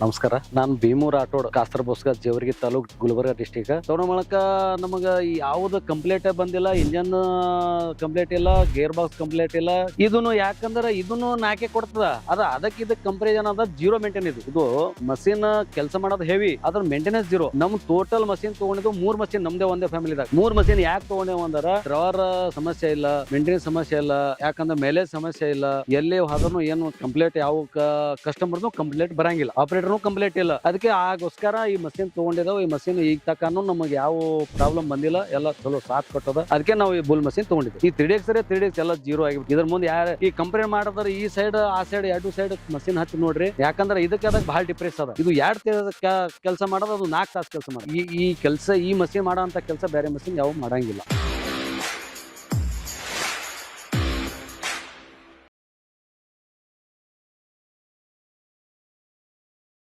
ನಮಸ್ಕಾರ. ನಾನು ಭೀಮೂರ್ ಆಟೋಡ್ ಕಾಸರ್ ಬೋಸ್ಗ ಜೇವರ್ಗಿ ತಾಲೂಕ್ ಗುಲ್ಬರ್ಗ ಡಿಸ್ಟಿಕ್. ತೋಣ ಮೂಲಕ ನಮಗ ಯಾವ್ದು ಕಂಪ್ಲೇಂಟ್ ಬಂದಿಲ್ಲ, ಇಂಜನ್ ಕಂಪ್ಲೇಂಟ್ ಇಲ್ಲ, ಗೇರ್ ಬಾಕ್ಸ್ ಕಂಪ್ಲೇಂಟ್ ಇಲ್ಲ. ಇದನ್ನು ಯಾಕಂದ್ರೆ ಇದನ್ನು ನಾಕೆ ಕೊಡ್ತದ, ಅದಕ್ಕೆ ಇದಕ್ಕೆ ಕಂಪ್ಯಾರಿಸನ್ ಅದ ಜೀರೋ ಮೇಂಟೈನ್. ಇದು ಮಷೀನ್ ಕೆಲಸ ಮಾಡೋದು ಹೆವಿ, ಅದ್ರ ಮೇಂಟೆನೆನ್ಸ್ ಜೀರೋ. ನಮ್ ಟೋಟಲ್ ಮಷೀನ್ ತಗೊಂಡಿದ್ದು 3 ಮಷೀನ್ ನಮ್ದೇ ಒಂದೇ ಫ್ಯಾಮಿಲಿದಾಗ. 3 ಮಷೀನ್ ಯಾಕೆ ತಗೊಂಡೇವ ಅಂದ್ರ ಡ್ರವರ್ ಸಮಸ್ಯೆ ಇಲ್ಲ, ಮೇಂಟೆನೆನ್ಸ್ ಸಮಸ್ಯೆ ಇಲ್ಲ, ಯಾಕಂದ್ರೆ ಮೇಲೆ ಸಮಸ್ಯೆ ಇಲ್ಲ. ಎಲ್ಲಿ ಹೋದ್ರೂ ಏನು ಕಂಪ್ಲೇಂಟ್ ಯಾವ ಕಸ್ಟಮರ್ನು ಕಂಪ್ಲೇಂಟ್ ಬರಂಗಿಲ್ಲ, ಆಪರೇಟರ್ ಕಂಪ್ಲೇಂಟ್ ಇಲ್ಲ. ಅದಕ್ಕೆ ಆಗೋಸ್ಕರ ಈ ಮಷೀನ್ ತಗೊಂಡಿದ್ದೇವೆ. ಈ ಮಷೀನ್ ಈಗ ತಕಾನು ನಮಗೆ ಯಾವ ಪ್ರಾಬ್ಲಮ್ ಬಂದಿಲ್ಲ, ಎಲ್ಲ ಚಲೋ ಸಾಥ್ ಕೊಟ್ಟದ. ಅದಕ್ಕೆ ನಾವು ಈ ಬುಲ್ ಮಷೀನ್ ತಗೊಂಡಿದ್ವಿ. ಈ 3X ಎಲ್ಲ ಜೀರೋ ಆಗಿಬಿಟ್ಟು ಇದ್ರ ಮುಂದೆ ಯಾರು ಈ ಕಂಪೇರ್ ಮಾಡಿದ್ರೆ ಈ ಸೈಡ್ ಆ ಸೈಡ್ 2 ಸೈಡ್ ಮಷೀನ್ ಹಚ್ಚಿ ನೋಡ್ರಿ. ಯಾಕಂದ್ರೆ ಇದಕ್ಕೆ ಅದಕ್ಕೆ ಬಹಳ ಡಿಫ್ರೆನ್ಸ್ ಅದ. ಇದು 2 ಕೆಲಸ ಮಾಡೋದು, ಅದು 4 ತಾಸು ಕೆಲಸ ಮಾಡೋದು. ಈ ಕೆಲಸ ಈ ಮಷೀನ್ ಮಾಡೋ ಅಂತ ಕೆಲಸ ಬೇರೆ ಮಷೀನ್ ಯಾವ ಮಾಡಂಗಿಲ್ಲ.